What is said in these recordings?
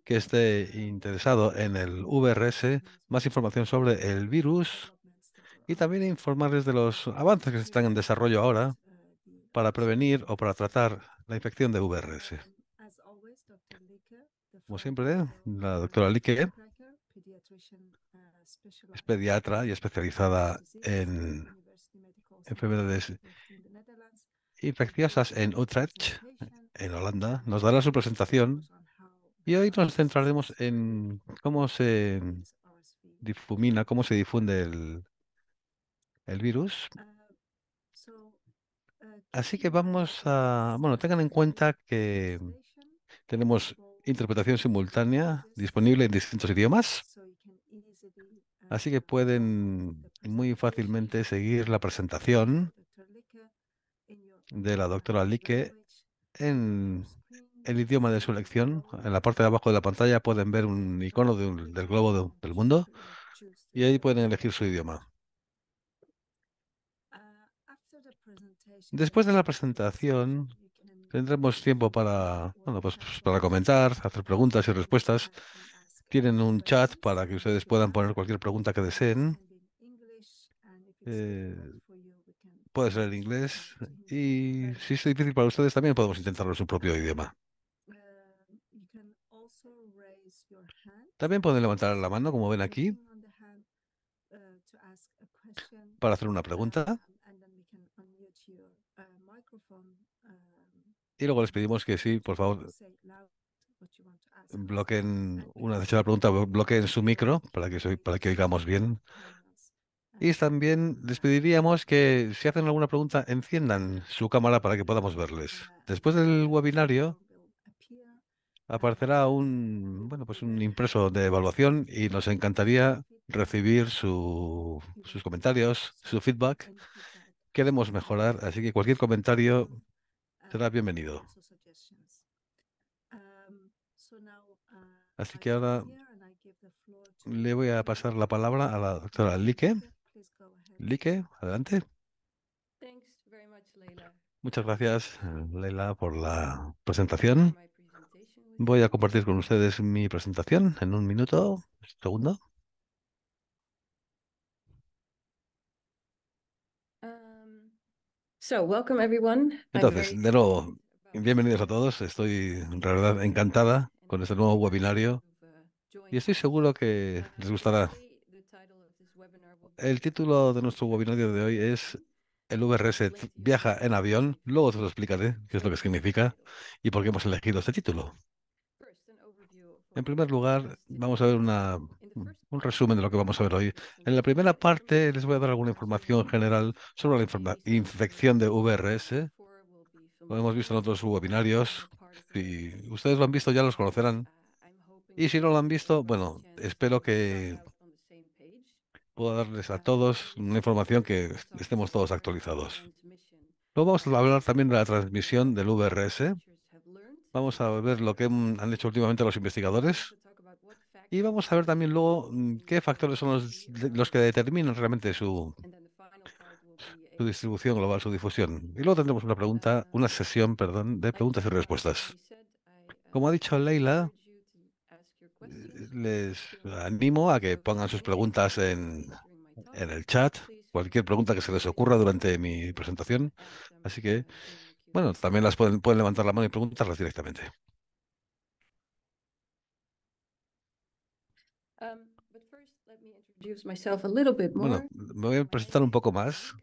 que esté interesado en el VRS, más información sobre el virus y también informarles de los avances que están en desarrollo ahora para prevenir o para tratar la infección de VRS. Como siempre, la doctora Lique es pediatra y especializada en enfermedades infecciosas en Utrecht, en Holanda. Nos dará su presentación y hoy nos centraremos en cómo se difumina, cómo se difunde el virus. Así que vamos a, bueno, tengan en cuenta que tenemos interpretación simultánea disponible en distintos idiomas, así que pueden muy fácilmente seguir la presentación de la doctora Lique en el idioma de su elección. En la parte de abajo de la pantalla pueden ver un icono del globo del mundo y ahí pueden elegir su idioma. Después de la presentación, tendremos tiempo para, bueno, pues para comentar, hacer preguntas y respuestas. Tienen un chat para que ustedes puedan poner cualquier pregunta que deseen. Eh, puede ser en inglés y si es difícil para ustedes también podemos intentarlo en su propio idioma. También pueden levantar la mano, como ven aquí, para hacer una pregunta. Y luego les pedimos que sí, por favor, bloqueen, una vez hecha la pregunta, bloqueen su micro para que oigamos bien. Y también les pediríamos que si hacen alguna pregunta, enciendan su cámara para que podamos verles. Después del webinario aparecerá bueno, pues un impreso de evaluación y nos encantaría recibir sus comentarios, su feedback. Queremos mejorar, así que cualquier comentario será bienvenido. Así que ahora le voy a pasar la palabra a la doctora Lique. Lique, adelante. Muchas gracias, Leila, por la presentación. Voy a compartir con ustedes mi presentación en un minuto, segundo. Welcome everyone. Entonces, de nuevo, bienvenidos a todos. Estoy en realidad encantada con este nuevo webinario y estoy seguro que les gustará. El título de nuestro webinario de hoy es el VRS viaja en avión. Luego te lo explicaré qué es lo que significa y por qué hemos elegido este título. En primer lugar, vamos a ver un resumen de lo que vamos a ver hoy. En la primera parte les voy a dar alguna información general sobre la infección de VRS. Lo hemos visto en otros webinarios. Si ustedes lo han visto, ya los conocerán. Y si no lo han visto, bueno, espero que pueda darles a todos una información que estemos todos actualizados. Luego vamos a hablar también de la transmisión del VRS. Vamos a ver lo que han hecho últimamente los investigadores. Y vamos a ver también luego qué factores son los que determinan realmente su distribución global, su difusión. Y luego tendremos una sesión, perdón, de preguntas y respuestas. Como ha dicho Leila, les animo a que pongan sus preguntas en el chat, cualquier pregunta que se les ocurra durante mi presentación. Así que, bueno, también pueden levantar la mano y preguntarlas directamente. Bueno, me voy a presentar un poco más.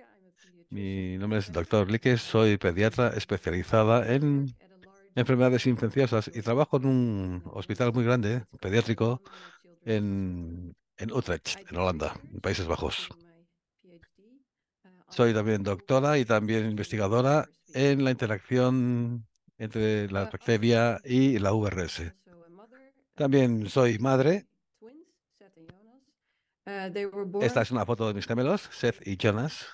Mi nombre es doctor Lique, soy pediatra especializada en enfermedades infecciosas y trabajo en un hospital muy grande, pediátrico, en Utrecht, en Holanda, en Países Bajos. Soy también doctora y también investigadora en la interacción entre la bacteria y la VRS. También soy madre. Esta es una foto de mis gemelos, Seth y Jonas.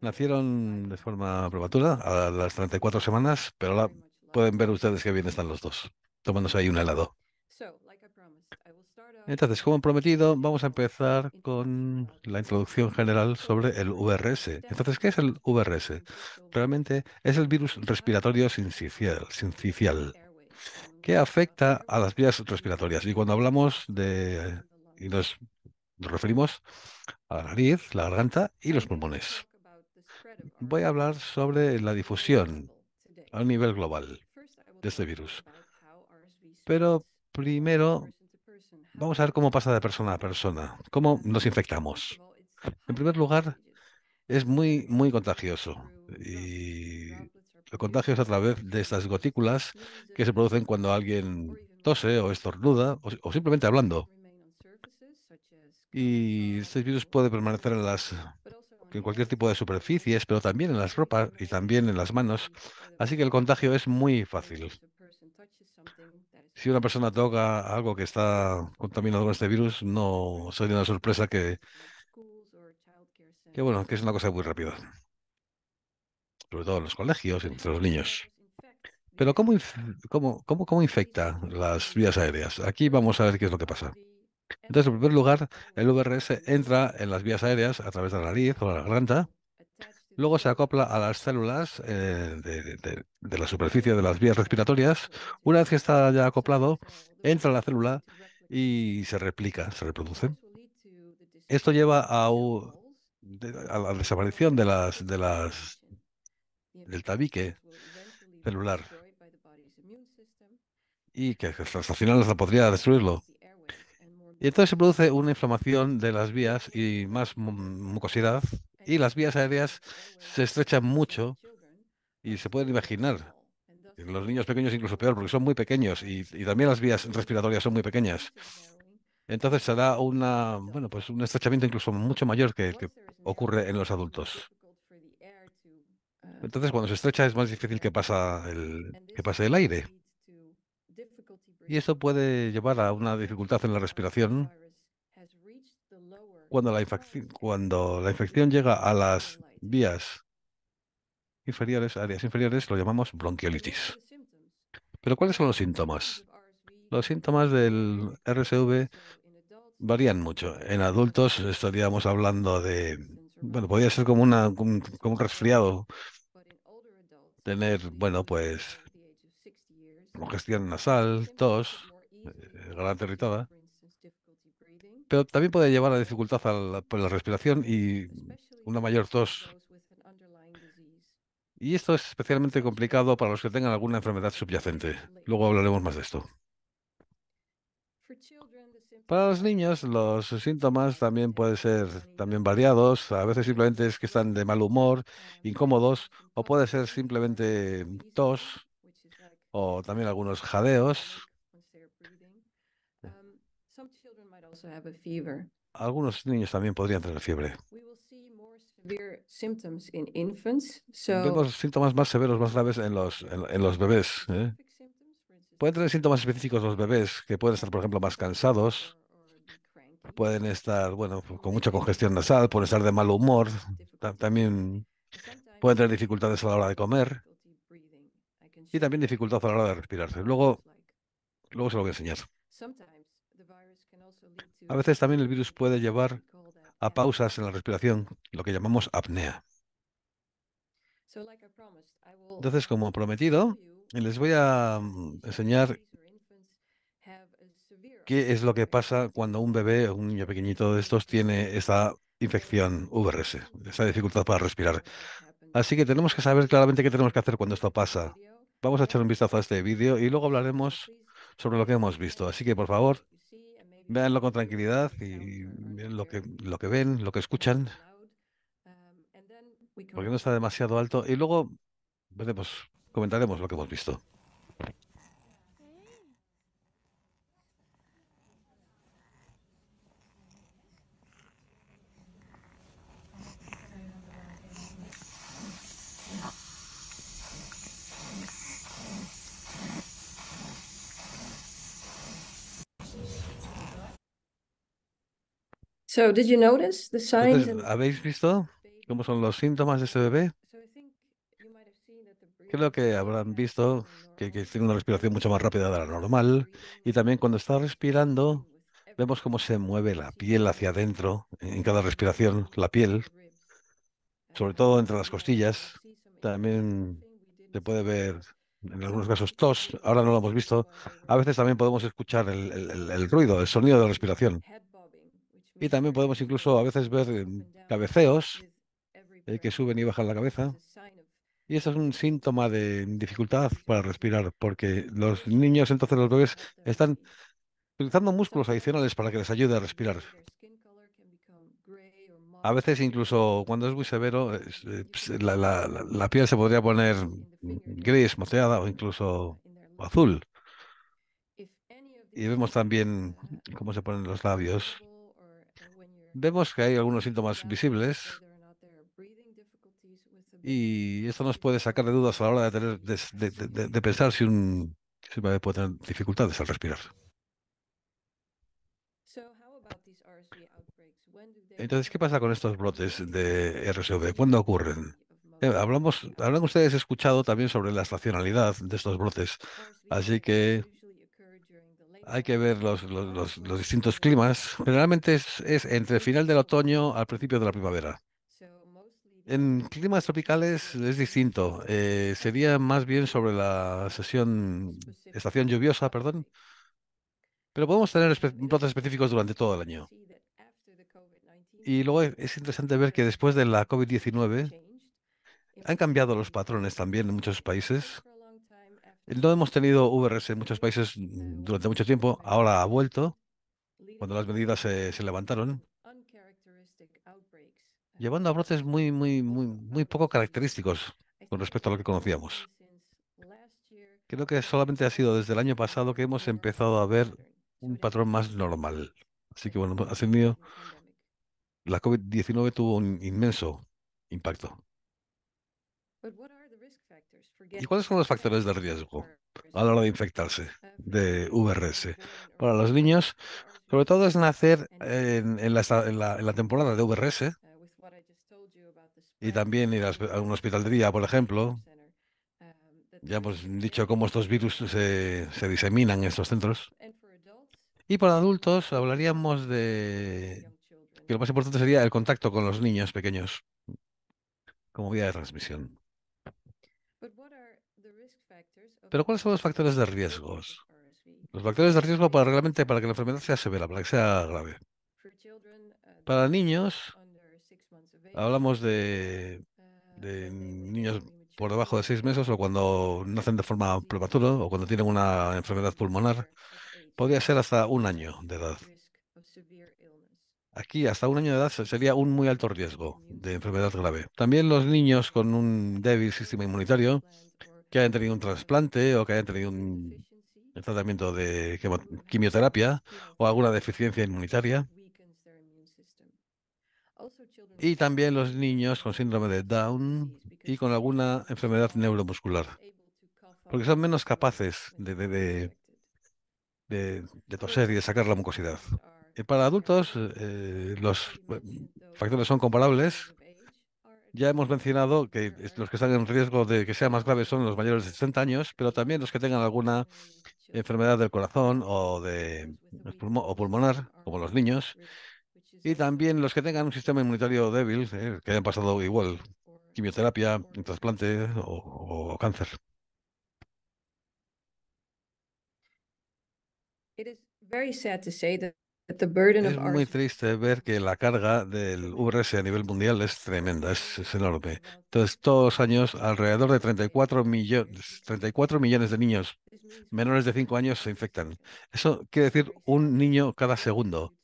Nacieron de forma prematura, a las 34 semanas, pero ahora pueden ver ustedes qué bien están los dos, tomándose ahí un helado. Entonces, como prometido, vamos a empezar con la introducción general sobre el VRS. Entonces, ¿qué es el VRS? Realmente es el virus respiratorio sincicial. que afecta a las vías respiratorias. Y cuando hablamos de, y nos referimos a la nariz, la garganta y los pulmones. Voy a hablar sobre la difusión a nivel global de este virus. Pero primero vamos a ver cómo pasa de persona a persona, cómo nos infectamos. En primer lugar, es muy contagioso y el contagio es a través de estas gotículas que se producen cuando alguien tose o estornuda o simplemente hablando. Y este virus puede permanecer en cualquier tipo de superficies, pero también en las ropas y también en las manos. Así que el contagio es muy fácil. Si una persona toca algo que está contaminado con este virus, no sería una sorpresa que es una cosa muy rápida, sobre todo en los colegios y entre los niños. Pero ¿cómo infecta las vías aéreas? Aquí vamos a ver qué es lo que pasa. Entonces, en primer lugar, el VRS entra en las vías aéreas a través de la nariz o la garganta. Luego se acopla a las células de la superficie de las vías respiratorias. Una vez que está ya acoplado, entra a la célula y se replica, se reproduce. Esto lleva a la desaparición del tabique celular y que hasta el final hasta podría destruirlo. Y entonces se produce una inflamación de las vías y más mucosidad y las vías aéreas se estrechan mucho y se pueden imaginar. En los niños pequeños incluso peor, porque son muy pequeños y también las vías respiratorias son muy pequeñas. Entonces se da pues un estrechamiento incluso mucho mayor que el que ocurre en los adultos. Entonces cuando se estrecha es más difícil que pase el aire. Y eso puede llevar a una dificultad en la respiración cuando la infección llega a las vías inferiores, áreas inferiores, lo llamamos bronquiolitis. Pero ¿cuáles son los síntomas? Los síntomas del RSV varían mucho. En adultos estaríamos hablando podría ser como un resfriado, tener, pues, congestión nasal, tos, garganta irritada, pero también puede llevar a dificultad por la respiración y una mayor tos. Y esto es especialmente complicado para los que tengan alguna enfermedad subyacente. Luego hablaremos más de esto. Para los niños, los síntomas también pueden ser también variados. A veces simplemente es que están de mal humor, incómodos, o puede ser simplemente tos o también algunos jadeos. Algunos niños también podrían tener fiebre. Vemos síntomas más severos, más graves en los bebés, ¿eh? Pueden tener síntomas específicos los bebés, que pueden estar, por ejemplo, más cansados, pueden estar, con mucha congestión nasal, pueden estar de mal humor, también pueden tener dificultades a la hora de comer y también dificultad a la hora de respirar. Luego se lo voy a enseñar. A veces también el virus puede llevar a pausas en la respiración, lo que llamamos apnea. Entonces, como prometido, les voy a enseñar qué es lo que pasa cuando un bebé o un niño pequeñito de estos tiene esta infección VRS, esa dificultad para respirar. Así que tenemos que saber claramente qué tenemos que hacer cuando esto pasa. Vamos a echar un vistazo a este vídeo y luego hablaremos sobre lo que hemos visto. Así que, por favor, véanlo con tranquilidad y vean lo que ven, lo que escuchan, porque no está demasiado alto. Y luego comentaremos lo que hemos visto. So, did you notice the signs Entonces, ¿habéis visto cómo son los síntomas de este bebé? Creo que habrán visto que tiene una respiración mucho más rápida de la normal y también cuando está respirando vemos cómo se mueve la piel hacia adentro en cada respiración, la piel, sobre todo entre las costillas. También se puede ver. en algunos casos tos, ahora no lo hemos visto. A veces también podemos escuchar el ruido, el sonido de respiración. Y también podemos incluso a veces ver cabeceos que suben y bajan la cabeza. Y eso es un síntoma de dificultad para respirar, porque los niños, entonces los bebés, están utilizando músculos adicionales para que les ayude a respirar. A veces incluso cuando es muy severo, la piel se podría poner gris, moteada o incluso azul. Y vemos también cómo se ponen los labios. Vemos que hay algunos síntomas visibles y esto nos puede sacar de dudas a la hora de tener, de pensar si un bebé puede tener dificultades al respirar. Entonces, ¿qué pasa con estos brotes de RSV? ¿Cuándo ocurren? Habrán ustedes escuchado también sobre la estacionalidad de estos brotes, así que hay que ver los distintos climas. Generalmente es entre final del otoño al principio de la primavera. En climas tropicales es distinto. Sería más bien sobre la estación lluviosa, perdón, pero podemos tener brotes específicos durante todo el año. Y luego es interesante ver que después de la COVID-19 han cambiado los patrones también en muchos países. No hemos tenido VRS en muchos países durante mucho tiempo. Ahora ha vuelto cuando las medidas se levantaron, llevando a brotes muy poco característicos con respecto a lo que conocíamos. Creo que solamente ha sido desde el año pasado que hemos empezado a ver un patrón más normal. Así que bueno, la COVID-19 tuvo un inmenso impacto. ¿Y cuáles son los factores de riesgo a la hora de infectarse de VRS? Para los niños, sobre todo es nacer en la temporada de VRS y también ir a un hospital de día, por ejemplo. Ya hemos dicho cómo estos virus se diseminan en estos centros. Y para adultos hablaríamos de que lo más importante sería el contacto con los niños pequeños como vía de transmisión. Pero ¿cuáles son los factores de riesgos? Los factores de riesgo para realmente para que la enfermedad sea severa, para que sea grave. Para niños, hablamos de niños por debajo de 6 meses o cuando nacen de forma prematura o cuando tienen una enfermedad pulmonar. Podría ser hasta un año de edad. Aquí, hasta un año de edad sería un muy alto riesgo de enfermedad grave. También los niños con un débil sistema inmunitario, que hayan tenido un trasplante o que hayan tenido un tratamiento de quimioterapia o alguna deficiencia inmunitaria. Y también los niños con síndrome de Down y con alguna enfermedad neuromuscular, porque son menos capaces de toser y de sacar la mucosidad. Y para adultos, los factores son comparables. Ya hemos mencionado que los que están en riesgo de que sea más grave son los mayores de 60 años, pero también los que tengan alguna enfermedad del corazón o o pulmonar, como los niños, y también los que tengan un sistema inmunitario débil, que hayan pasado igual quimioterapia, un trasplante o cáncer. Es muy triste ver que la carga del VRS a nivel mundial es tremenda, es enorme. Entonces, todos los años, alrededor de 34 millones de niños menores de 5 años se infectan. Eso quiere decir un niño cada segundo.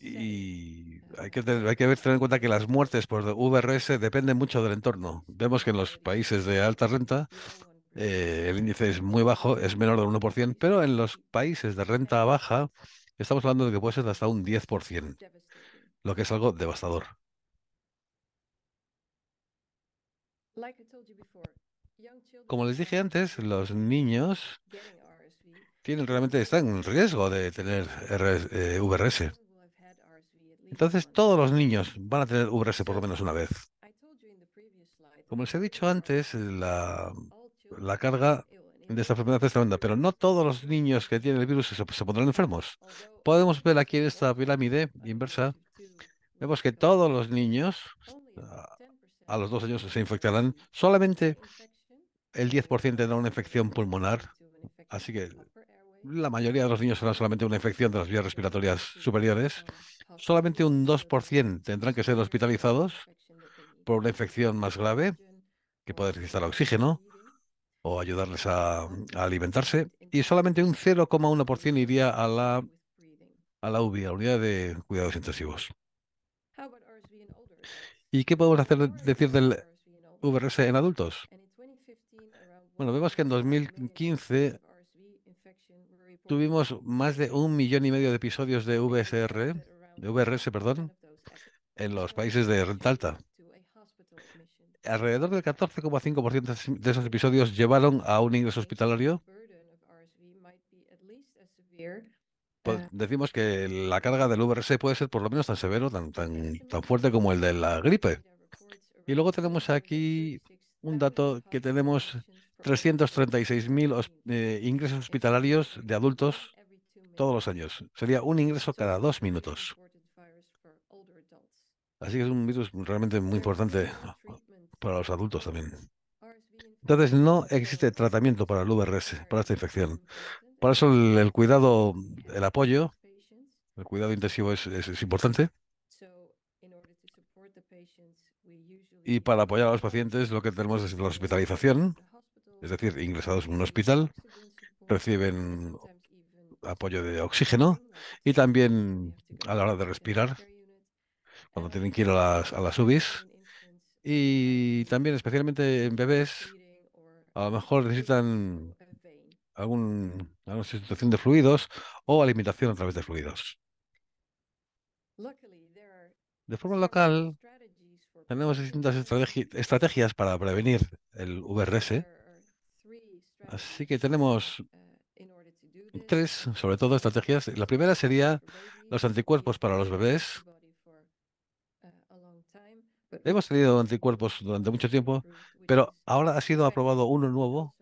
Y hay que tener en cuenta que las muertes por VRS dependen mucho del entorno. Vemos que en los países de alta renta el índice es muy bajo, es menor del 1%, pero en los países de renta baja estamos hablando de que puede ser de hasta un 10%, lo que es algo devastador. Como les dije antes, los niños están en riesgo de tener VRS. Entonces, todos los niños van a tener VRS por lo menos una vez. Como les he dicho antes, la carga de esta enfermedad es tremenda, pero no todos los niños que tienen el virus se pondrán enfermos. Podemos ver aquí en esta pirámide inversa, vemos que todos los niños a, a los 2 años se infectarán. Solamente el 10% tendrá una infección pulmonar, así que la mayoría de los niños será solamente una infección de las vías respiratorias superiores. Solamente un 2% tendrán que ser hospitalizados por una infección más grave, que puede necesitar oxígeno o ayudarles a alimentarse. Y solamente un 0,1% iría a la UBI, a la unidad de cuidados intensivos. ¿Y qué podemos decir del VRS en adultos? Bueno, vemos que en 2015 tuvimos más de 1,5 millones de episodios de de VRS, perdón, en los países de renta alta. Alrededor del 14,5% de esos episodios llevaron a un ingreso hospitalario. Decimos que la carga del VRS puede ser por lo menos tan severo, tan fuerte como el de la gripe. Y luego tenemos aquí un dato que tenemos 336.000 ingresos hospitalarios de adultos todos los años. Sería un ingreso cada 2 minutos. Así que es un virus realmente muy importante para los adultos también. Entonces, no existe tratamiento para el VRS, para esta infección. Por eso el cuidado, el apoyo, el cuidado intensivo es importante. Y para apoyar a los pacientes, lo que tenemos es la hospitalización, es decir, ingresados en un hospital, reciben apoyo de oxígeno y también a la hora de respirar, cuando tienen que ir a las UBIs. Y también, especialmente en bebés, a lo mejor necesitan alguna sustitución de fluidos o alimentación a través de fluidos. De forma local, tenemos distintas estrategias para prevenir el VRS. Así que tenemos tres, sobre todo, estrategias. La primera sería los anticuerpos para los bebés. Hemos tenido anticuerpos durante mucho tiempo, pero ahora ha sido aprobado uno nuevo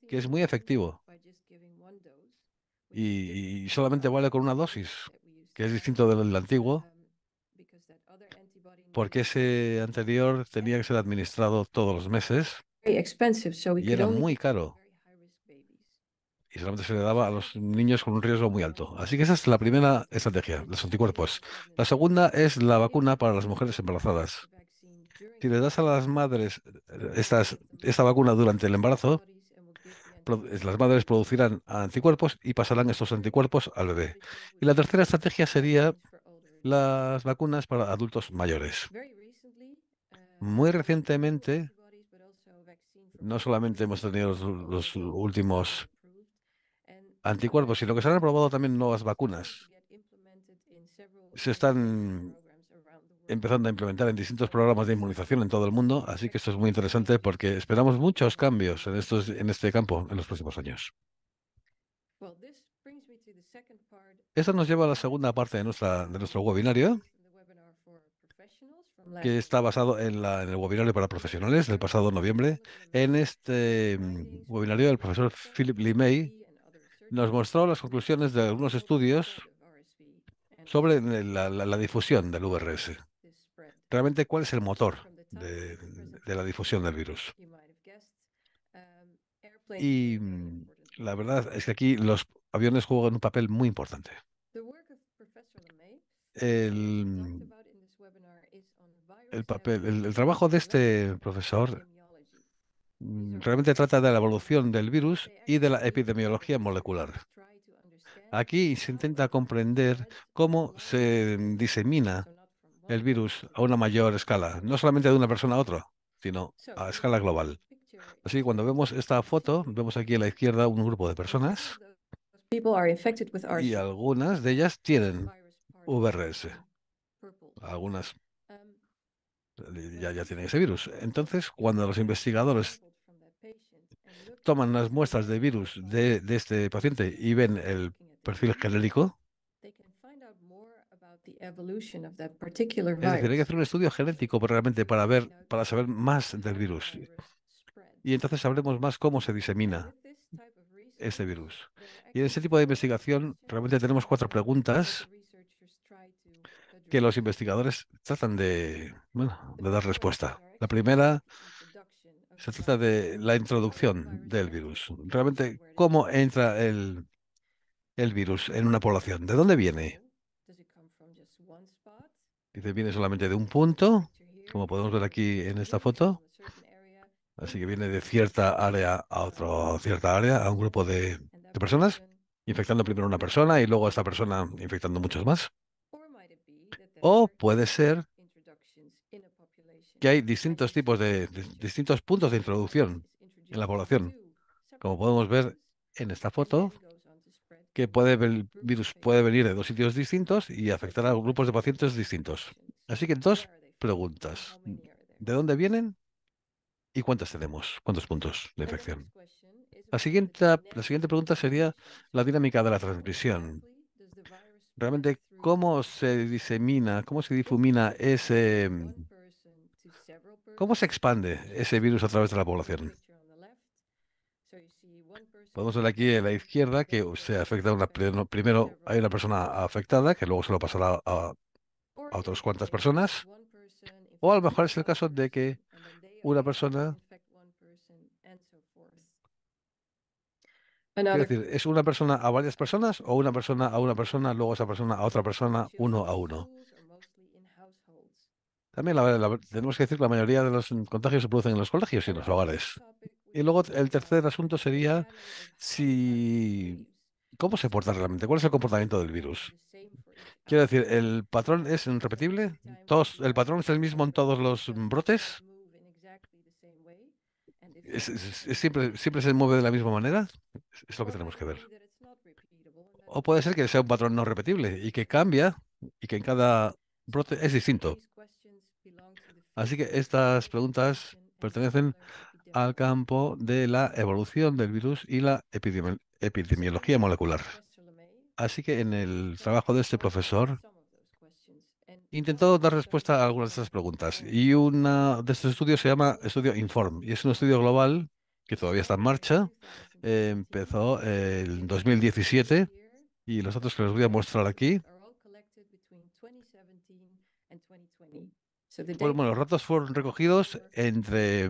que es muy efectivo y solamente vale con una dosis, que es distinto del antiguo, porque ese anterior tenía que ser administrado todos los meses y era muy caro y solamente se le daba a los niños con un riesgo muy alto. Así que esa es la primera estrategia, los anticuerpos. La segunda es la vacuna para las mujeres embarazadas. Si le das a las madres esta vacuna durante el embarazo, las madres producirán anticuerpos y pasarán estos anticuerpos al bebé. Y la tercera estrategia sería las vacunas para adultos mayores. Muy recientemente, no solamente hemos tenido los últimos anticuerpos, sino que se han aprobado también nuevas vacunas. Se están empezando a implementar en distintos programas de inmunización en todo el mundo, así que esto es muy interesante porque esperamos muchos cambios en este campo en los próximos años. Esto nos lleva a la segunda parte de nuestro webinario, que está basado en el webinario para profesionales del pasado noviembre. En este webinario, el profesor Philip Lee May nos mostró las conclusiones de algunos estudios sobre la difusión del VRS. Realmente, ¿cuál es el motor de la difusión del virus? Y la verdad es que aquí los aviones juegan un papel muy importante. El, el trabajo de este profesor realmente trata de la evolución del virus y de la epidemiología molecular. Aquí se intenta comprender cómo se disemina el virus a una mayor escala, no solamente de una persona a otra, sino a escala global. Así que cuando vemos esta foto, vemos aquí a la izquierda un grupo de personas y algunas de ellas tienen VRS. Algunas ya tienen ese virus. Entonces, cuando los investigadores toman unas muestras de virus de este paciente y ven el perfil genérico, es decir, hay que hacer un estudio genético realmente para saber más del virus. Y entonces sabremos más cómo se disemina este virus. Y en ese tipo de investigación realmente tenemos cuatro preguntas que los investigadores tratan bueno, de dar respuesta. La primera Se trata de la introducción del virus. Realmente, ¿cómo entra el virus en una población? ¿De dónde viene? Dice, viene solamente de un punto, como podemos ver aquí en esta foto. Así que viene de cierta área a otra cierta área, a un grupo de personas, infectando primero a una persona y luego a esta persona infectando muchos más. O puede ser que hay distintos tipos distintos puntos de introducción en la población. Como podemos ver en esta foto, que el virus puede venir de dos sitios distintos y afectar a grupos de pacientes distintos. Así que dos preguntas. ¿De dónde vienen y cuántas tenemos? ¿Cuántos puntos de infección? La siguiente pregunta sería la dinámica de la transmisión. Realmente, ¿cómo se disemina, cómo se difumina cómo se expande ese virus a través de la población? Podemos ver aquí a la izquierda que se afecta primero hay una persona afectada que luego se lo pasará a otras cuantas personas. O a lo mejor es el caso de que una persona, quiero decir, ¿es una persona a varias personas o una persona a una persona, luego esa persona a otra persona, uno a uno? También tenemos que decir que la mayoría de los contagios se producen en los colegios y en los hogares. Y luego el tercer asunto sería si cómo se porta realmente, cuál es el comportamiento del virus. Quiero decir, ¿el patrón es repetible? ¿El patrón es el mismo en todos los brotes? ¿Siempre se mueve de la misma manera? Es lo que tenemos que ver. O puede ser que sea un patrón no repetible y que cambia y que en cada brote es distinto. Así que estas preguntas pertenecen al campo de la evolución del virus y la epidemiología molecular. Así que en el trabajo de este profesor intentó dar respuesta a algunas de estas preguntas. Y uno de estos estudios se llama Estudio Inform y es un estudio global que todavía está en marcha. Empezó en 2017 y los datos que les voy a mostrar aquí. Bueno, los datos fueron recogidos entre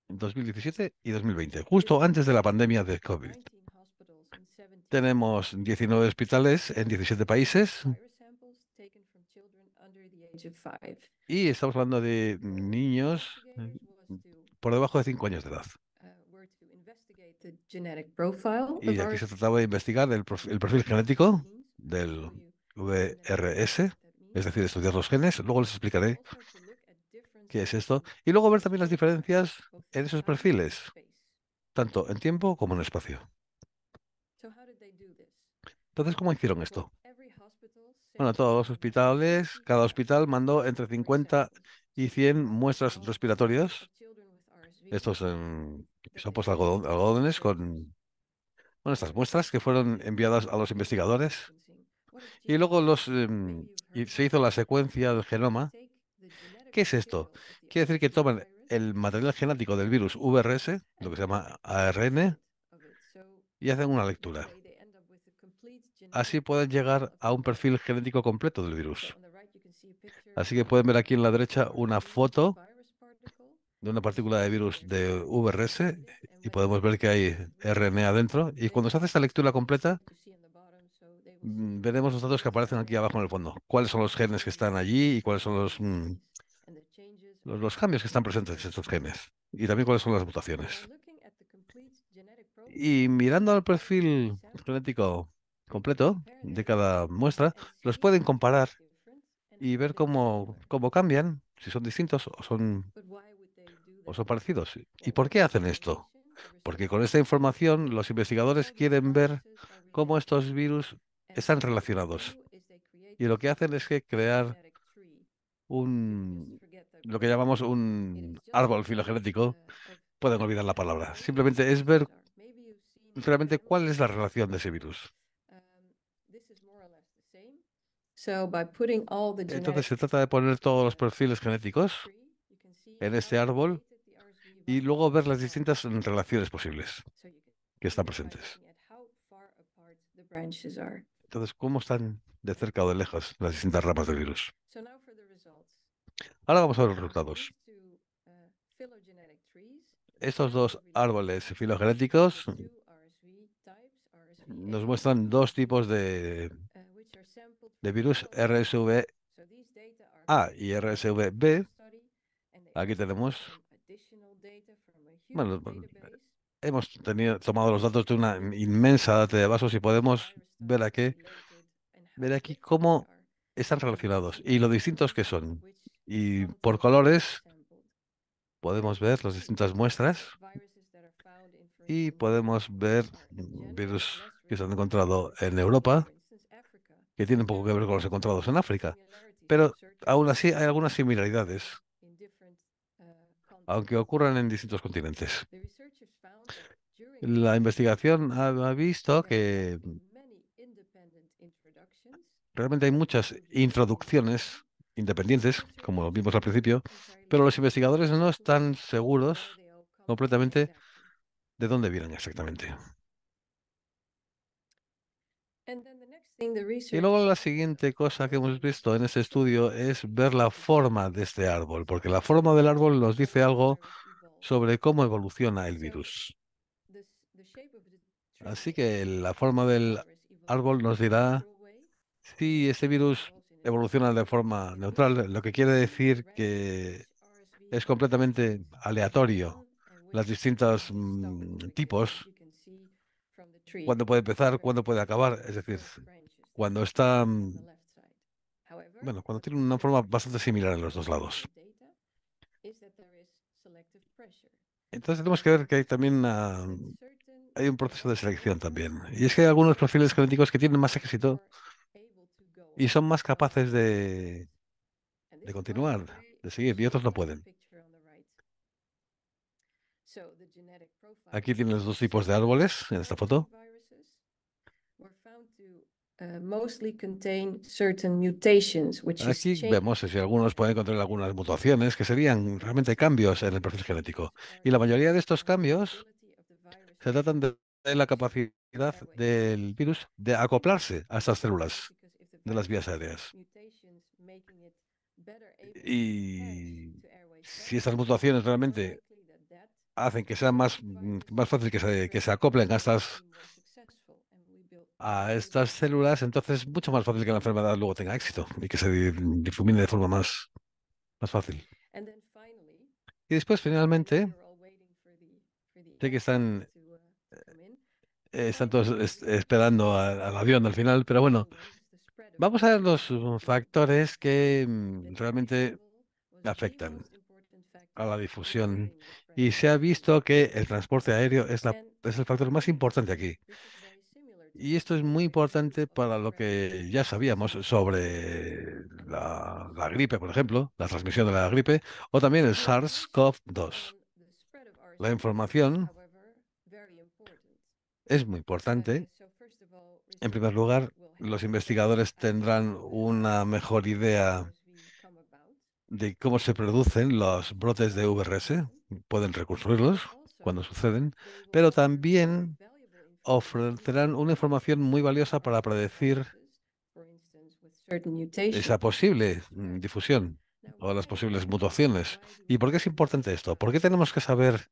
2017 y 2020, justo antes de la pandemia de COVID. Tenemos 19 hospitales en 17 países y estamos hablando de niños por debajo de 5 años de edad. Y aquí se trataba de investigar el perfil genético del VRS, es decir, estudiar los genes. Luego les explicaré qué es esto. Y luego ver también las diferencias en esos perfiles, tanto en tiempo como en espacio. Entonces, ¿cómo hicieron esto? Bueno, todos los hospitales, cada hospital mandó entre 50 y 100 muestras respiratorias. Estos son pues algodones con estas muestras que fueron enviadas a los investigadores. Y luego y se hizo la secuencia del genoma. ¿Qué es esto? Quiere decir que toman el material genético del virus VRS, lo que se llama ARN, y hacen una lectura. Así pueden llegar a un perfil genético completo del virus. Así que pueden ver aquí en la derecha una foto de una partícula de virus de VRS y podemos ver que hay RNA adentro. Y cuando se hace esta lectura completa, veremos los datos que aparecen aquí abajo en el fondo. Cuáles son los genes que están allí y cuáles son los cambios que están presentes en estos genes. Y también cuáles son las mutaciones. Y mirando al perfil genético completo de cada muestra, los pueden comparar y ver cómo cambian, si son distintos o son parecidos. ¿Y por qué hacen esto? Porque con esta información los investigadores quieren ver cómo estos virus están relacionados. Y lo que hacen es que crear lo que llamamos un árbol filogenético. Pueden olvidar la palabra. Simplemente es ver realmente cuál es la relación de ese virus. Entonces se trata de poner todos los perfiles genéticos en este árbol y luego ver las distintas relaciones posibles que están presentes. Entonces, ¿cómo están de cerca o de lejos las distintas ramas del virus? Ahora vamos a ver los resultados. estos dos árboles filogenéticos nos muestran dos tipos de virus, RSV-A y RSV-B. Aquí tenemos, bueno, hemos tomado los datos de una inmensa data de vasos y podemos ver aquí cómo están relacionados y lo distintos que son. Y por colores podemos ver las distintas muestras y podemos ver virus que se han encontrado en Europa, que tienen poco que ver con los encontrados en África. Pero aún así hay algunas similaridades, aunque ocurran en distintos continentes. La investigación ha visto que realmente hay muchas introducciones independientes, como lo vimos al principio, pero los investigadores no están seguros completamente de dónde vienen exactamente. Y luego la siguiente cosa que hemos visto en este estudio es ver la forma de este árbol, porque la forma del árbol nos dice algo sobre cómo evoluciona el virus. Así que la forma del árbol nos dirá si este virus evoluciona de forma neutral, lo que quiere decir que es completamente aleatorio las distintas tipos, cuándo puede empezar, cuándo puede acabar, es decir, cuando está, bueno, cuando tiene una forma bastante similar en los dos lados. Entonces tenemos que ver que hay también hay un proceso de selección también. Y es que hay algunos perfiles genéticos que tienen más éxito y son más capaces de continuar, de seguir, y otros no pueden. Aquí tienes los dos tipos de árboles en esta foto. Mostly contain certain mutations, which is Aquí vemos si algunos pueden contener algunas mutaciones que serían realmente cambios en el perfil genético. Y la mayoría de estos cambios se tratan de la capacidad del virus de acoplarse a estas células de las vías aéreas. Y si estas mutaciones realmente hacen que sea más fácil que se acoplen a estas células, entonces es mucho más fácil que la enfermedad luego tenga éxito y que se difumine de forma más fácil. Y después, finalmente, sé que están todos esperando al avión al final, pero bueno, vamos a ver los factores que realmente afectan a la difusión. Y se ha visto que el transporte aéreo es el factor más importante aquí. Y esto es muy importante para lo que ya sabíamos sobre la gripe, por ejemplo, la transmisión de la gripe, o también el SARS-CoV-2. La información es muy importante. En primer lugar, los investigadores tendrán una mejor idea de cómo se producen los brotes de VRS, pueden reconstruirlos cuando suceden, pero también ofrecerán una información muy valiosa para predecir esa posible difusión o las posibles mutaciones. ¿Y por qué es importante esto? ¿Por qué tenemos que saber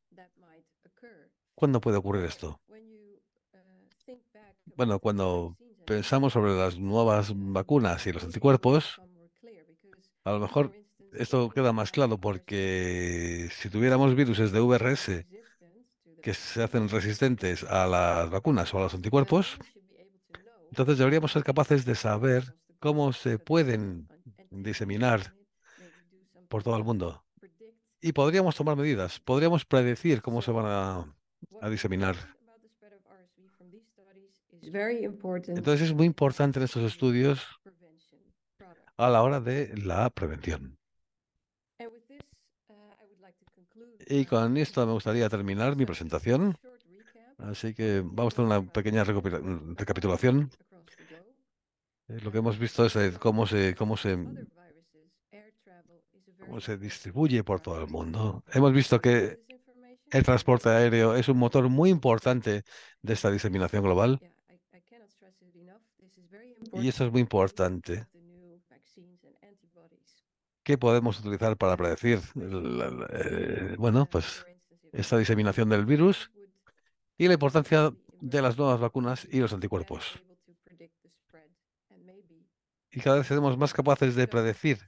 cuándo puede ocurrir esto? Bueno, cuando pensamos sobre las nuevas vacunas y los anticuerpos, a lo mejor esto queda más claro porque si tuviéramos viruses de VRS que se hacen resistentes a las vacunas o a los anticuerpos, entonces deberíamos ser capaces de saber cómo se pueden diseminar por todo el mundo. Y podríamos tomar medidas, podríamos predecir cómo se van a diseminar. Entonces es muy importante en estos estudios a la hora de la prevención. Y con esto me gustaría terminar mi presentación. Así que vamos a hacer una pequeña recapitulación. Lo que hemos visto es cómo se distribuye por todo el mundo. Hemos visto que el transporte aéreo es un motor muy importante de esta diseminación global y eso es muy importante. ¿Qué podemos utilizar para predecir? Bueno, pues esta diseminación del virus y la importancia de las nuevas vacunas y los anticuerpos. Y cada vez seremos más capaces de predecir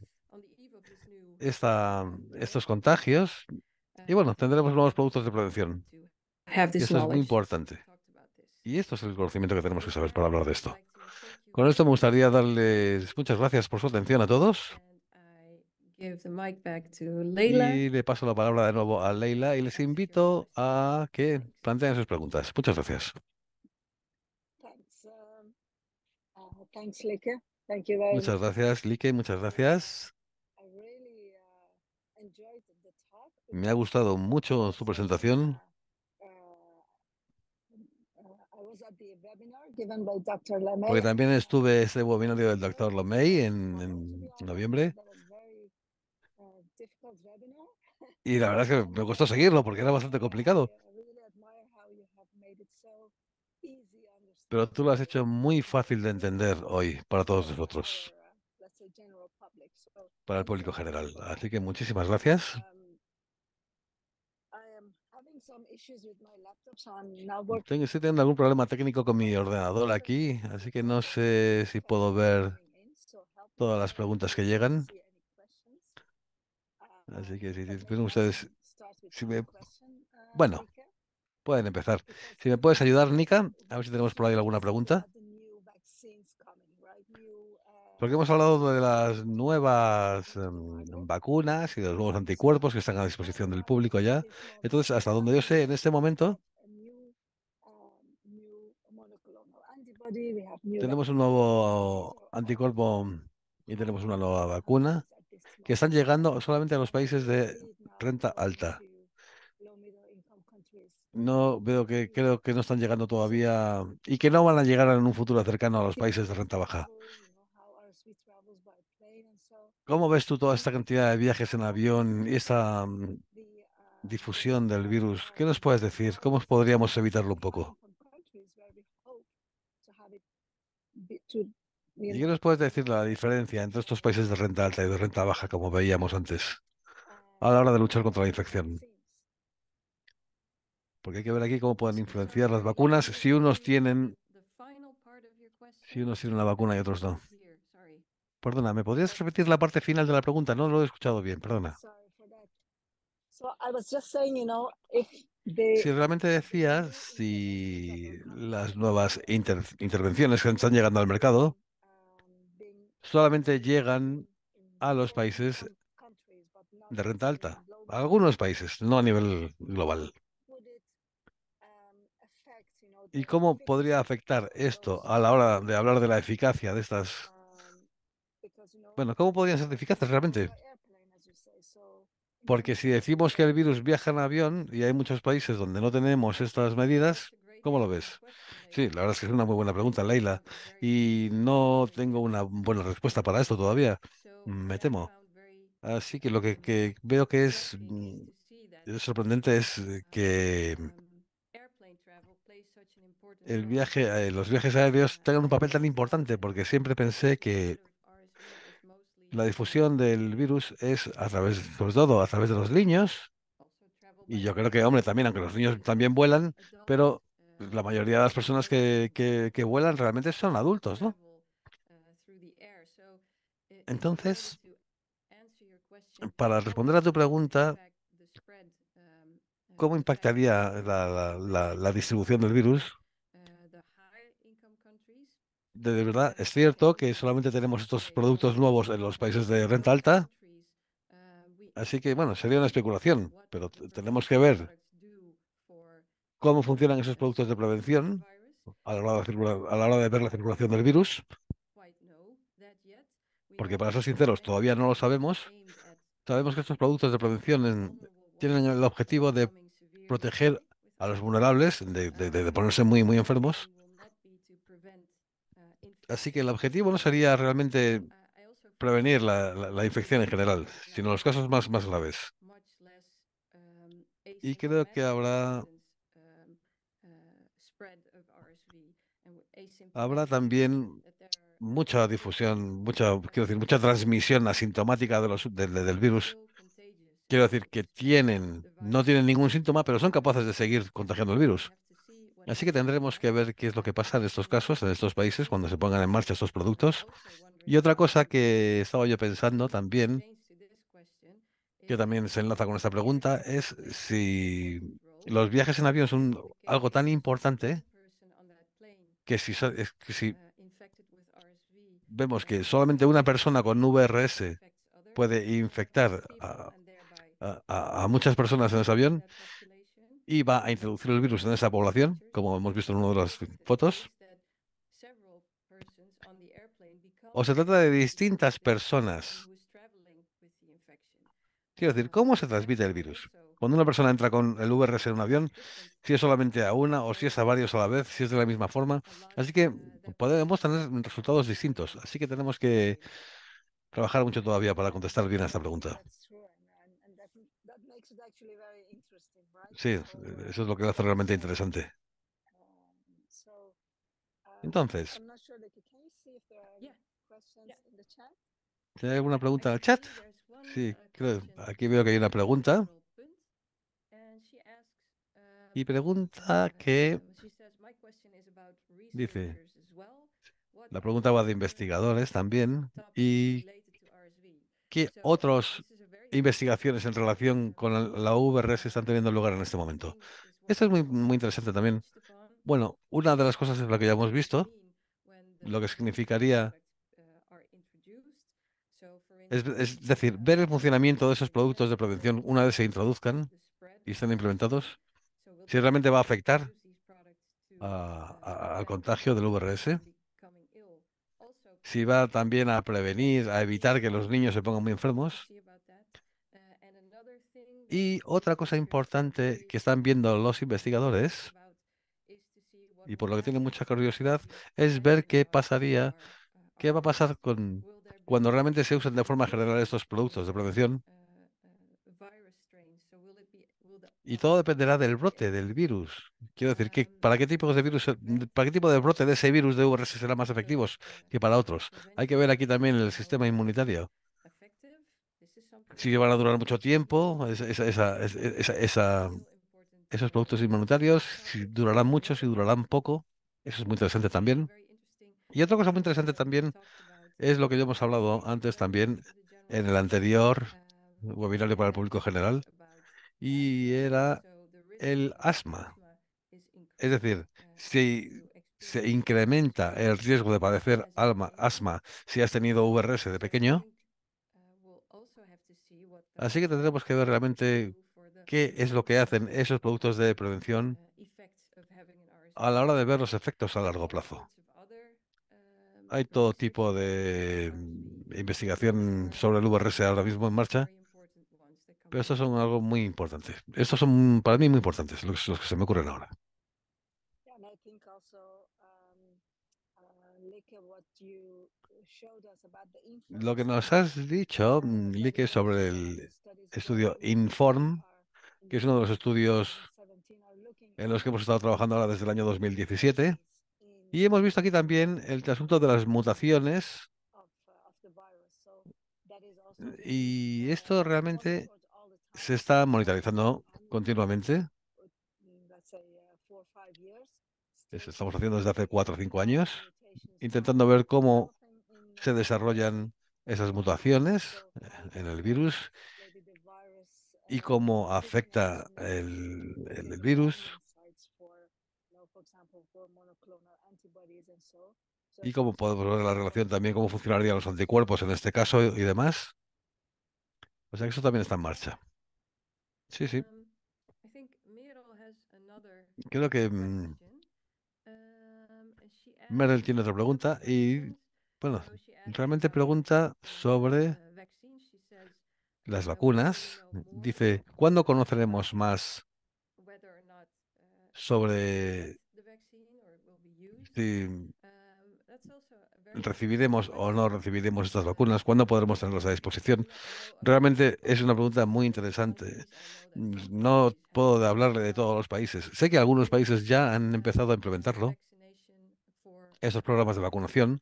estos contagios y bueno, tendremos nuevos productos de prevención. Have Y this esto es muy knowledge. importante. Y esto es el conocimiento que tenemos que saber para hablar de esto. Con esto me gustaría darles muchas gracias por su atención a todos Give the mic back to Leila. y le paso la palabra de nuevo a Leila y les Ask your invito questions. a que planteen sus preguntas. Muchas gracias. Thanks, thanks, Lika. Thank you very Muchas much. gracias, Like, muchas gracias. I really enjoyed the talk Me ha because gustado mucho su also presentación, I was at the webinar given by Dr. Lemay. porque también estuve en ese webinario del doctor Lomey To en be honest, noviembre that was very difficult webinar. y la verdad es que me costó seguirlo porque era bastante complicado, I really admire how you have made it so easy pero tú lo has understandable hecho muy fácil de entender hoy para todos nosotros, let's say general public. So para el thanks público so much general. for that. Así que muchísimas gracias. I am having some issues with my laptop, so I'm now working Estoy teniendo algún problema técnico con mi ordenador aquí, así que no sé si puedo ver coming in, so help me todas las preguntas que if you llegan. see any questions. Así que si But tienen maybe I ustedes, can start with si one me, question, bueno, Lika, pueden empezar. because Si me puedes ayudar, Nika, a ver si we tenemos por ahí hear alguna recently pregunta. about the new vaccines coming, right? New Porque hemos hablado de antigens las nuevas coming to the market. vacunas y de los nuevos So anticuerpos que están a we know disposición del that público at ya. this moment Entonces, hasta donde yo we sé, en este momento have a new monoclonal antibody, we have new tenemos un vaccines. These nuevo are all anticuerpo y high tenemos una nueva income vacuna countries at this que están moment. llegando solamente a los países Do you de see it now renta going alta. to low middle income countries No veo que, quickly? creo que no están llegando So todavía y que no van a llegar en un futuro how cercano a los países de people renta baja. travel, how RSV travels by plane and so. ¿Cómo ves tú toda Do you esta think cantidad de viajes en how avión y esta the difusión del vaccines virus? ¿Qué are nos puedes decir? ¿Cómo advanced podríamos in evitarlo un high poco? income countries where we hope to have it to ¿Y qué nos puedes decir de la diferencia entre estos países de renta alta y de renta baja, como veíamos antes, a la hora de luchar contra la the infección? vaccines? Porque hay que ver aquí cómo pueden influenciar las Sorry, vacunas si unos I didn't tienen, get the final part of your question. si unos tienen una vacuna y otros no. Here, sorry. Perdona, ¿me podrías repetir la parte final de la pregunta? No lo he escuchado bien, perdona. Sorry for that. So I was just saying, if the Si realmente decías new interventions that si are coming las up, nuevas intervenciones que están llegando al mercado being solamente mostly llegan in a los low países income countries, but not de renta in alta, low a middle algunos income países, countries, no a nivel global. would it affect, ¿Y the cómo podría efficacy afectar of esto those a la hora de hablar de la vaccines? eficacia de estas? Because Bueno, ¿cómo podrían ser it eficaces travels realmente? by airplane, as you say. So in Porque terms si of decimos que el virus viaja en avión y hay muchos países donde no tenemos estas medidas, That's a great ¿cómo lo ves? question, Sí, Leila. la verdad es que es una muy buena pregunta, Leila, Very y no tengo una buena respuesta para esto todavía, So me what I temo. found very Así que lo que veo que es striking is to see that sorprendente es que airplane travel plays such an important el role. viaje, los viajes aéreos tengan un papel tan importante, porque siempre pensé que Spread of RSV was mostly la difusión del virus es a través, sobre todo a través de los niños, also travel y by yo creo que, hombre, airplane, también, aunque but los niños also también vuelan, adults pero la mayoría de las also personas mostly que vuelan realmente son adultos, ¿no? travel through the air. So in order Entonces, to answer your question, para how responder a tu would it pregunta, impact the spread, ¿cómo the fact that impactaría la distribución del virus? the high income countries De verdad, es can cierto que only solamente tenemos estos speculate, but productos nuevos en los países de in renta those alta, countries así que, bueno, we sería una don't know especulación, what pero the tenemos que preventive ver products do for cómo funcionan esos productos de circulating the prevención virus. a la hora de, a la hora de ver la circulación del virus, Quite know that yet. We porque know para that ser sinceros, many todavía no lo vaccines are sabemos. aimed at Sabemos que estos protecting productos de prevención the vulnerable tienen ones el from objetivo de becoming severely proteger sick with a los RSV. vulnerables, de ponerse muy, muy The enfermos. aim will not be to prevent Así que el infection. objetivo no sería realmente I also found prevenir that la infección en general, like sino los casos más graves. much less Y creo que asymptomatic, for habrá, instance, spread of RSV. And habrá asymptomatic means también that there are mucha little difusión, cases, quiero decir, mucha transmisión asintomática de del but virus, still contagious. Quiero decir que no tienen ningún síntoma, pero son capaces de seguir contagiando el virus. Así que tendremos que ver qué es lo que pasa en estos casos, en estos países, cuando se pongan en marcha estos productos. Y otra cosa que estaba yo pensando también, que también se enlaza con esta pregunta, es si los viajes en avión son algo tan importante que si vemos que solamente una persona con VRS puede infectar a muchas personas en ese avión y va a introducir el virus en esa población, como hemos visto en una de las fotos, o se trata de distintas personas. Quiero decir, ¿cómo se transmite el virus? Cuando una persona entra con el VRS en un avión, si es solamente a una o si es a varios a la vez, si es de la misma forma. Así que podemos tener resultados distintos. Así que tenemos que trabajar mucho todavía para contestar bien a esta pregunta. That's true, that makes it actually very interesting, right? Sí, eso es lo que lo hace realmente interesante. So, Entonces, I'm not sure, can you see if there are any questions in the chat? ¿tiene alguna pregunta en el chat? Sí, aquí veo que hay una pregunta. Y pregunta que dice, la pregunta va de investigadores también. ¿Y qué otras investigaciones en relación con la VRS están teniendo lugar en este momento? Esto es muy, muy interesante también. Bueno, una de las cosas es la que ya hemos visto, lo que significaría, es decir, ver el funcionamiento de esos productos de prevención una vez se introduzcan y estén implementados, si realmente va a afectar al contagio del VRS, si va también a prevenir, a evitar que los niños se pongan muy enfermos. Y otra cosa importante que están viendo los investigadores, y por lo que tienen mucha curiosidad, es ver qué pasaría, qué va a pasar cuando realmente se usen de forma general estos productos de prevención. Y todo dependerá del brote del virus. Quiero decir, que ¿para qué tipos de virus, para qué tipo de brote de ese virus de VRS serán más efectivos que para otros? Hay que ver aquí también el sistema inmunitario. Si van a durar mucho tiempo, esos productos inmunitarios, si durarán mucho, si durarán poco. Eso es muy interesante también. Y otra cosa muy interesante también es lo que ya hemos hablado antes también en el anterior webinario para el público general, y era el asma. Es decir, si se incrementa el riesgo de padecer asma si has tenido VRS de pequeño. Así que tendremos que ver realmente qué es lo que hacen esos productos de prevención a la hora de ver los efectos a largo plazo. Hay todo tipo de investigación sobre el VRS ahora mismo en marcha, pero estos son algo muy importante. Estos son para mí muy importantes, los que se me ocurren ahora. Yeah, and I think also, Leke, what you showed us about the Lo que INFORM nos study, has dicho, that Lique, is sobre also the el studies that estudio we INFORM, are in que the es uno de los estudios 2017 are looking en at los que hemos estado trabajando ahora desde el año 2017. in Y hemos visto aquí también el asunto de las mutaciones, of the virus. So that is also being y esto realmente monitored all the se time. está And monitorizando I'm looking at, continuamente. let's say, 4 or 5 years, still Estamos haciendo desde hace monitoring 4 o 5 años, mutations are intentando ver cómo developing se desarrollan esas mutaciones so how en el the virus maybe the virus y cómo fitness afecta may el be virus binding sites for, for example, for monoclonal antibodies and so. So y it's cómo also podemos ver being la relación monitored también, cómo very funcionarían los closely. anticuerpos en este caso y demás. O sea que eso también está en marcha. Sí, sí. Creo que Meryl tiene otra pregunta y, bueno, realmente pregunta sobre las vacunas. Dice, ¿cuándo conoceremos más sobre si recibiremos o no recibiremos estas vacunas? ¿Cuándo podremos tenerlas a disposición? Realmente es una pregunta muy interesante. No puedo hablarle de todos los países. Sé que algunos países ya han empezado a implementarlo, esos programas de vacunación,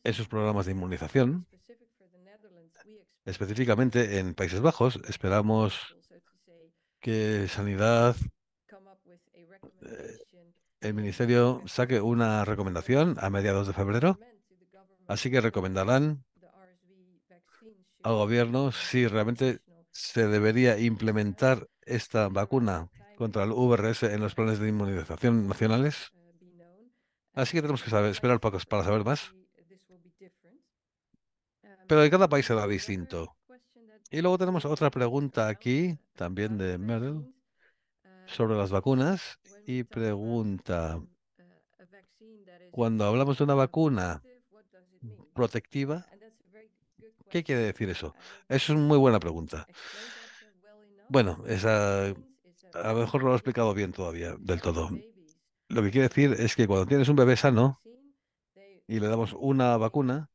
esos programas de inmunización, Específicamente en Países Bajos, esperamos que Sanidad, el Ministerio saque una recomendación a mediados de febrero, así que recomendarán al gobierno si realmente se debería implementar esta vacuna contra el VRS en los planes de inmunización nacionales. Así que tenemos que esperar pocos para saber más. Pero en cada país será distinto. Y luego tenemos otra pregunta aquí, también de Meryl, sobre las vacunas. Y pregunta, cuando hablamos de una vacuna protectiva, ¿qué quiere decir eso? Eso es una muy buena pregunta. Bueno, esa a lo mejor no lo he explicado bien todavía, del todo. Lo que quiere decir es que cuando tienes un bebé sano y le damos una vacuna,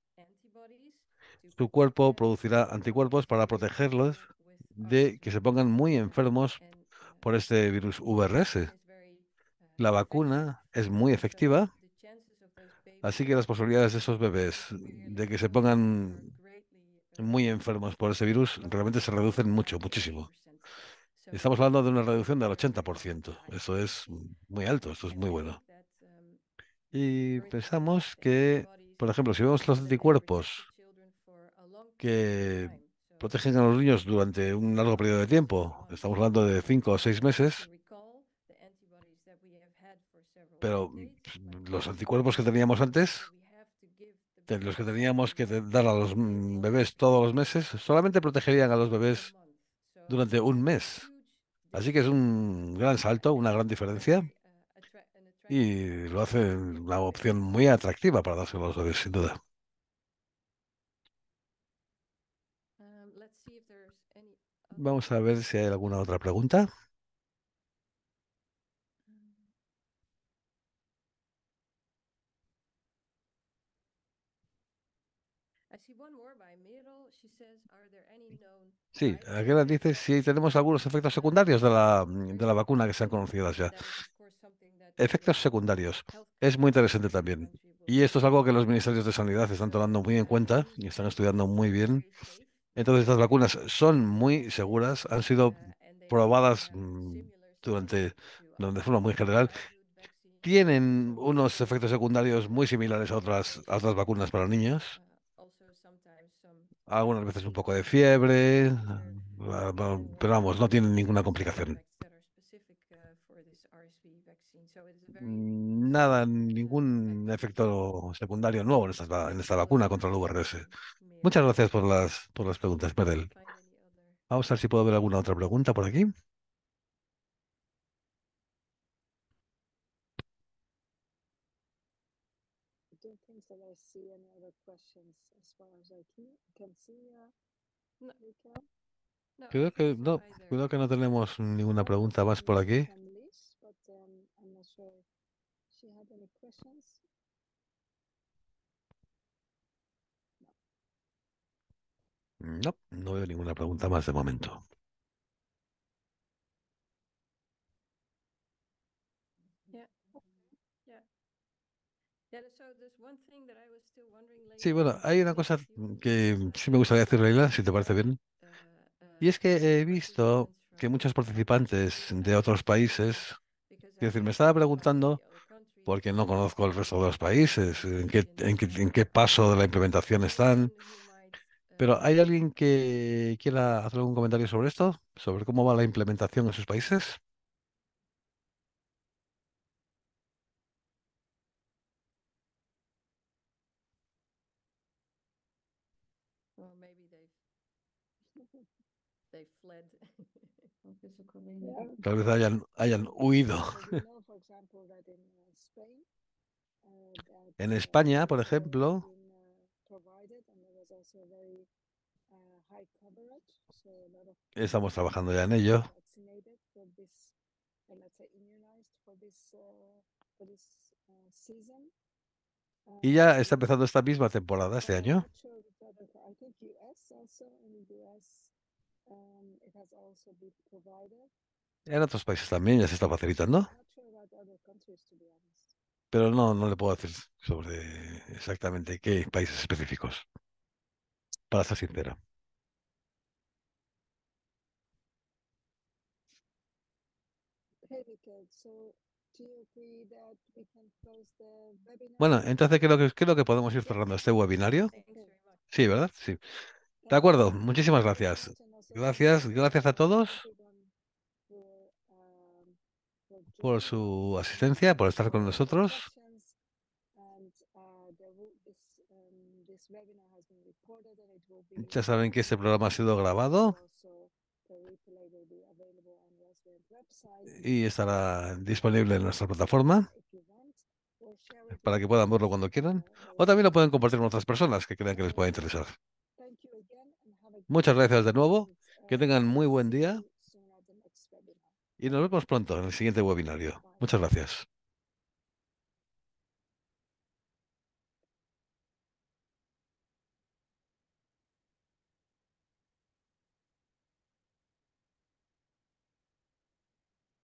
su cuerpo producirá anticuerpos para protegerlos de que se pongan muy enfermos por este virus VRS. La vacuna es muy efectiva, así que las posibilidades de esos bebés de que se pongan muy enfermos por ese virus realmente se reducen mucho, muchísimo. Estamos hablando de una reducción del 80%. Eso es muy alto, esto es muy bueno. Y pensamos que, por ejemplo, si vemos los anticuerpos que protegen a los niños durante un largo periodo de tiempo, estamos hablando de 5 o 6 meses, pero los anticuerpos que teníamos antes, de los que teníamos que dar a los bebés todos los meses, solamente protegerían a los bebés durante un mes. Así que es un gran salto, una gran diferencia, y lo hace una opción muy atractiva para dárselo a los bebés, sin duda. Vamos a ver si hay alguna otra pregunta. Sí, aquí nos dice si tenemos algunos efectos secundarios de la vacuna que sean conocidas ya. Efectos secundarios. Es muy interesante también. Y esto es algo que los ministerios de Sanidad están tomando muy en cuenta y están estudiando muy bien. Entonces, estas vacunas son muy seguras, han sido probadas durante, de forma muy general. Tienen unos efectos secundarios muy similares a otras vacunas para niños. Algunas veces un poco de fiebre, pero vamos, no tienen ninguna complicación. Nada, ningún efecto secundario nuevo en esta vacuna contra el VRS. Muchas gracias por las preguntas, Merel. Vamos a ver si puedo ver alguna otra pregunta por aquí. I don't think that I see any other questions as far as can see, Raquel. Creo que no tenemos ninguna Oh, pregunta más por aquí. from Liz, but I'm not sure if she had any questions. No, no veo ninguna pregunta más de momento. Sí, bueno, hay una cosa que sí me gustaría decir, Leila, si te parece bien. Y es que he visto que muchos participantes de otros países, es decir, me estaba preguntando, porque no conozco el resto de los países, en qué paso de la implementación están, pero ¿hay alguien que quiera hacer algún comentario sobre esto? ¿Sobre cómo va la implementación en sus países? Yeah. Tal vez hayan huido. So we know, for example, that in Spain, En España, por has already ejemplo, been provided, and there was also a very high coverage. So a lot of estamos people trabajando ya have en been ello. vaccinated for this, let's say, immunized for this season. Y ya está empezando esta misma temporada este But I'm año. not sure with other. I think US also in the US, it has also been provided. En otros países también ya se está facilitando, I'm not sure about other countries, to be honest. pero no le puedo decir sobre exactamente qué países específicos. para ser sincero. Very good. So, do you agree that we can close the webinar? Bueno, entonces creo que podemos ir cerrando este webinario. Thanks very much. Sí, ¿verdad? Sí. De Thank you acuerdo, very muchísimas much gracias. and also Gracias a todos everyone for por joining su us asistencia, por estar con for the nosotros. questions. And this webinar has been recorded and it will be Ya saben que este programa ha sido grabado also the replay will be available on Raspberry website. y estará disponible en nuestra plataforma If you want, or share it para with que puedan verlo others, cuando quieran. O también lo later pueden on. compartir con otras personas que crean que les pueda interesar. Thank you again and have a Muchas great gracias de day nuevo. and Que tengan muy buen see día you soon at the next webinar. y nos vemos pronto en el siguiente webinario. Muchas gracias.